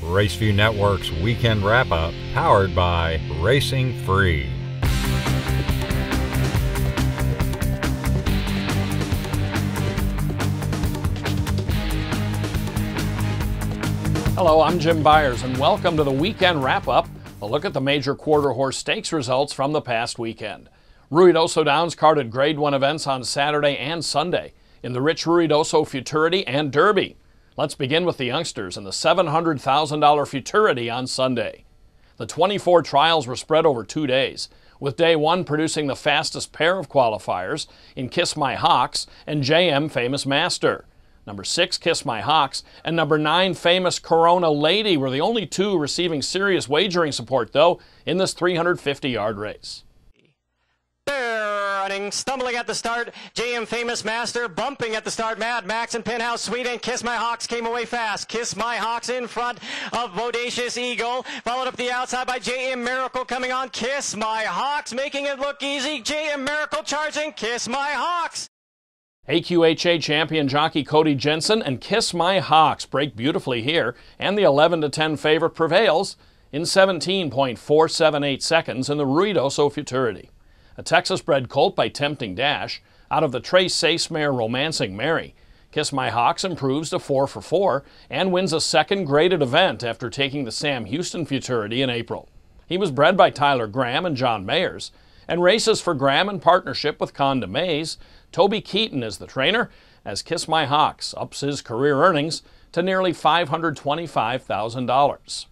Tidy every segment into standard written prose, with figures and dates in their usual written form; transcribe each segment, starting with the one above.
RaceView Network's Weekend Wrap-Up, powered by Racing Free. Hello, I'm Jim Byers, and welcome to the Weekend Wrap-Up, a look at the major quarter horse stakes results from the past weekend. Ruidoso Downs carded Grade 1 events on Saturday and Sunday in the rich Ruidoso Futurity and Derby. Let's begin with the youngsters and the $700,000 Futurity on Sunday. The 24 trials were spread over 2 days, with day 1 producing the fastest pair of qualifiers in Kiss My Hawks and JM Famous Master. Number 6, Kiss My Hawks, and number 9, Famous Corona Lady were the only two receiving serious wagering support, though, in this 350-yard race. They're running, stumbling at the start. JM Famous Master bumping at the start. Mad Max and Penthouse Suite and Kiss My Hawks came away fast. Kiss My Hawks in front of Bodacious Eagle, followed up the outside by JM Miracle coming on. Kiss My Hawks making it look easy. JM Miracle charging. Kiss My Hawks. AQHA champion jockey Cody Jensen and Kiss My Hawks break beautifully here, and the 11-10 favorite prevails in 17.478 seconds in the Ruidoso Futurity. A Texas-bred colt by Tempting Dash out of the Trace Sace mare Romancing Mary. Kiss My Hawks improves to 4 for 4 and wins a second graded event after taking the Sam Houston Futurity in April. He was bred by Tyler Graham and John Mayers and races for Graham in partnership with Conda Mays. Toby Keaton is the trainer as Kiss My Hawks ups his career earnings to nearly $525,000.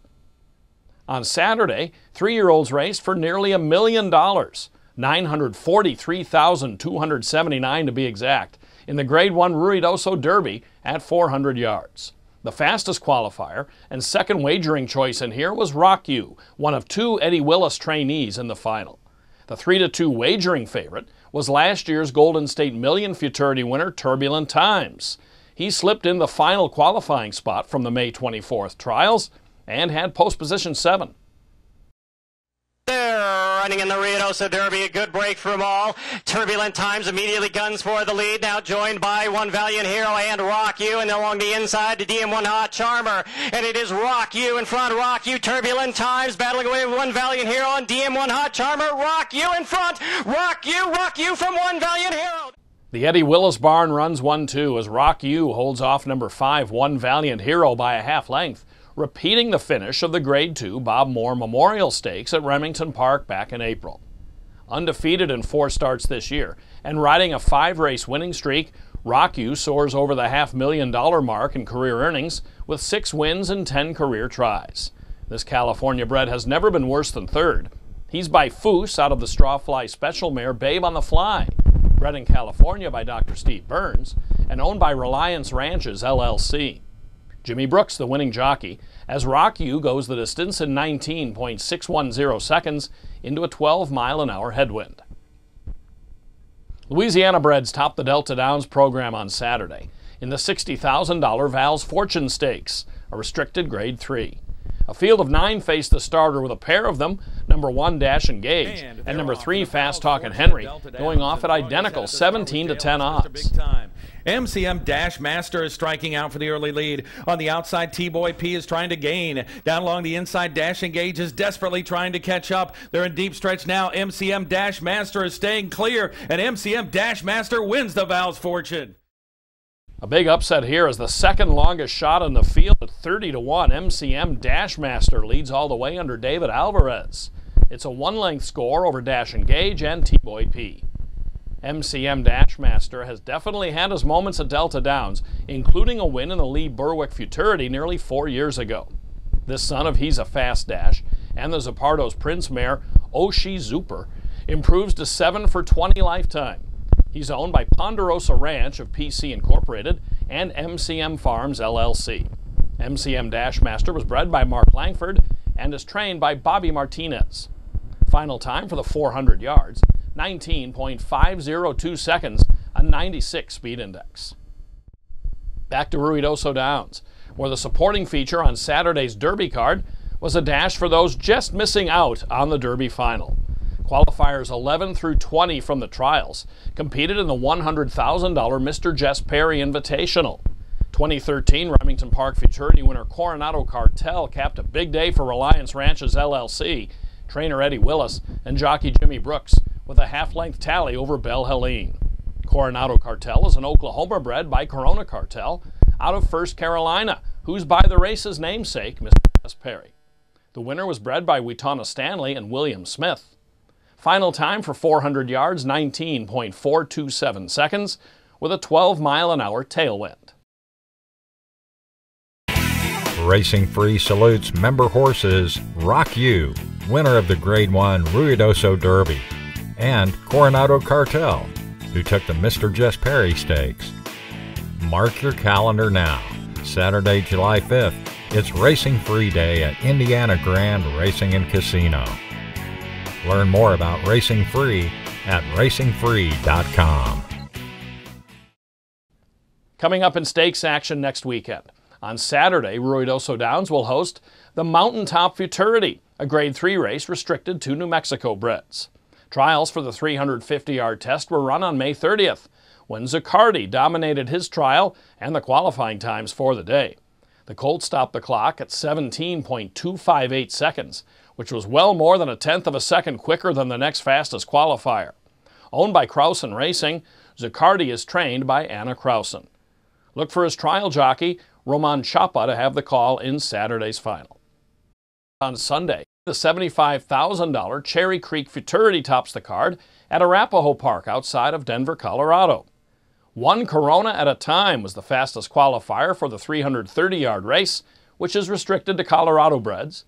On Saturday, 3-year-olds raced for nearly $1 million, $943,279 to be exact, in the Grade 1 Ruidoso Derby at 400 yards. The fastest qualifier and second wagering choice in here was Rock You, one of 2 Eddie Willis trainees in the final. The 3-2 wagering favorite was last year's Golden State Million Futurity winner Turbulent Times. He slipped in the final qualifying spot from the May 24th trials and had post position 7. They're running in the Ruidoso Derby, a good break from all. Turbulent Times immediately guns for the lead, now joined by One Valiant Hero and Rock You, and along the inside to DM1 Hot Charmer. And it is Rock You in front, Rock You, Turbulent Times battling away with One Valiant Hero and DM1 Hot Charmer. Rock You in front, Rock You from One Valiant Hero. The Eddie Willis barn runs 1-2 as Rock You holds off number 5, One Valiant Hero, by a half length, repeating the finish of the Grade 2 Bob Moore Memorial Stakes at Remington Park back in April. Undefeated in 4 starts this year and riding a 5-race winning streak, Rock You soars over the $500,000 mark in career earnings with 6 wins and 10 career tries. This California bred has never been worse than 3rd. He's by Foose out of the Strawfly Special mare Babe on the Fly, bred in California by Dr. Steve Burns and owned by Reliance Ranches, LLC. Jimmy Brooks, the winning jockey, as Rock You goes the distance in 19.610 seconds into a 12-mile-an-hour headwind. Louisiana breds topped the Delta Downs program on Saturday in the $60,000 Val's Fortune Stakes, a restricted Grade 3. A field of 9 faced the starter with a pair of them, number 1 Dash Engage and number 3 Fast Talkin' Henry, going off at identical 17-10 odds. MCM Dash Master is striking out for the early lead. On the outside, T-Boy P is trying to gain. Down along the inside, Dash Engage is desperately trying to catch up. They're in deep stretch now. MCM Dash Master is staying clear, and MCM Dash Master wins the Val's Fortune. A big upset here as the second longest shot in the field at 30-1. MCM Dash Master leads all the way under David Alvarez. It's a 1-length score over Dash Engage and T-Boy P. MCM Dash Master has definitely had his moments at Delta Downs, including a win in the Lee Berwick Futurity nearly 4 years ago. This son of He's a Fast Dash and the Zapardo's Prince mare, Oshi Zuper, improves to 7 for 20 lifetime. He's owned by Ponderosa Ranch of PC Incorporated and MCM Farms LLC. MCM Dash Master was bred by Mark Langford and is trained by Bobby Martinez. Final time for the 400 yards, 19.502 seconds, a 96 speed index. Back to Ruidoso Downs, where the supporting feature on Saturday's Derby card was a dash for those just missing out on the Derby final. Qualifiers 11 through 20 from the trials competed in the $100,000 Mr. Jess Perry Invitational. 2013 Remington Park Futurity winner Coronado Cartel capped a big day for Reliance Ranches LLC, trainer Eddie Willis, and jockey Jimmy Brooks with a half-length tally over Belle Helene. Coronado Cartel is an Oklahoma bred by Corona Cartel out of First Carolina, who's by the race's namesake, Mr. Jess Perry. The winner was bred by Weetana Stanley and William Smith. Final time for 400 yards, 19.427 seconds, with a 12-mile-an-hour tailwind. Racing Free salutes member horses RockU, winner of the Grade 1 Ruidoso Derby, and Coronado Cartel, who took the Mr. Jess Perry Stakes. Mark your calendar now. Saturday, July 5th, it's Racing Free Day at Indiana Grand Racing and Casino. Learn more about Racing Free at racingfree.com. Coming up in stakes action next weekend. On Saturday, Ruidoso Downs will host the Mountaintop Futurity, a Grade 3 race restricted to New Mexico breds. Trials for the 350-yard test were run on May 30th, when Zuccardi dominated his trial and the qualifying times for the day. The colt stopped the clock at 17.258 seconds, which was well more than a tenth of a second quicker than the next fastest qualifier. Owned by Krausen Racing, Zuccardi is trained by Anna Krausen. Look for his trial jockey, Roman Chapa, to have the call in Saturday's final. On Sunday, the $75,000 Cherry Creek Futurity tops the card at Arapahoe Park outside of Denver, Colorado. One Corona at a time was the fastest qualifier for the 330-yard race, which is restricted to Colorado breds.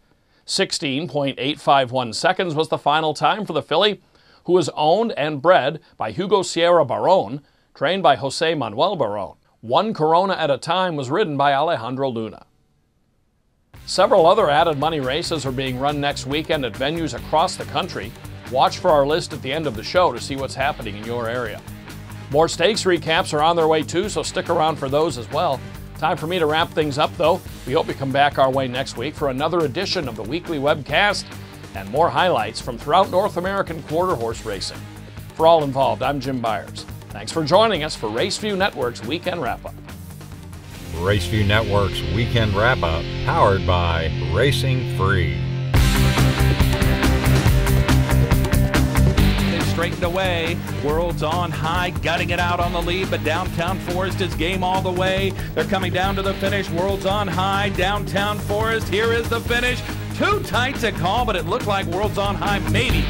16.851 seconds was the final time for the filly, who was owned and bred by Hugo Sierra Baron, trained by Jose Manuel Baron. One Corona at a time was ridden by Alejandro Luna. Several other added money races are being run next weekend at venues across the country. Watch for our list at the end of the show to see what's happening in your area. More stakes recaps are on their way too, so stick around for those as well. Time for me to wrap things up though. We hope you come back our way next week for another edition of the weekly webcast and more highlights from throughout North American quarter horse racing. For all involved, I'm Jim Byers. Thanks for joining us for RaceView Network's Weekend Wrap-Up. RaceView Network's Weekend Wrap-Up, powered by Racing Free. Straightened away, World's on high, gutting it out on the lead, but Downtown Forest is game all the way. They're coming down to the finish. World's on high, Downtown Forest, here is the finish. Too tight to call, but it looked like World's on high maybe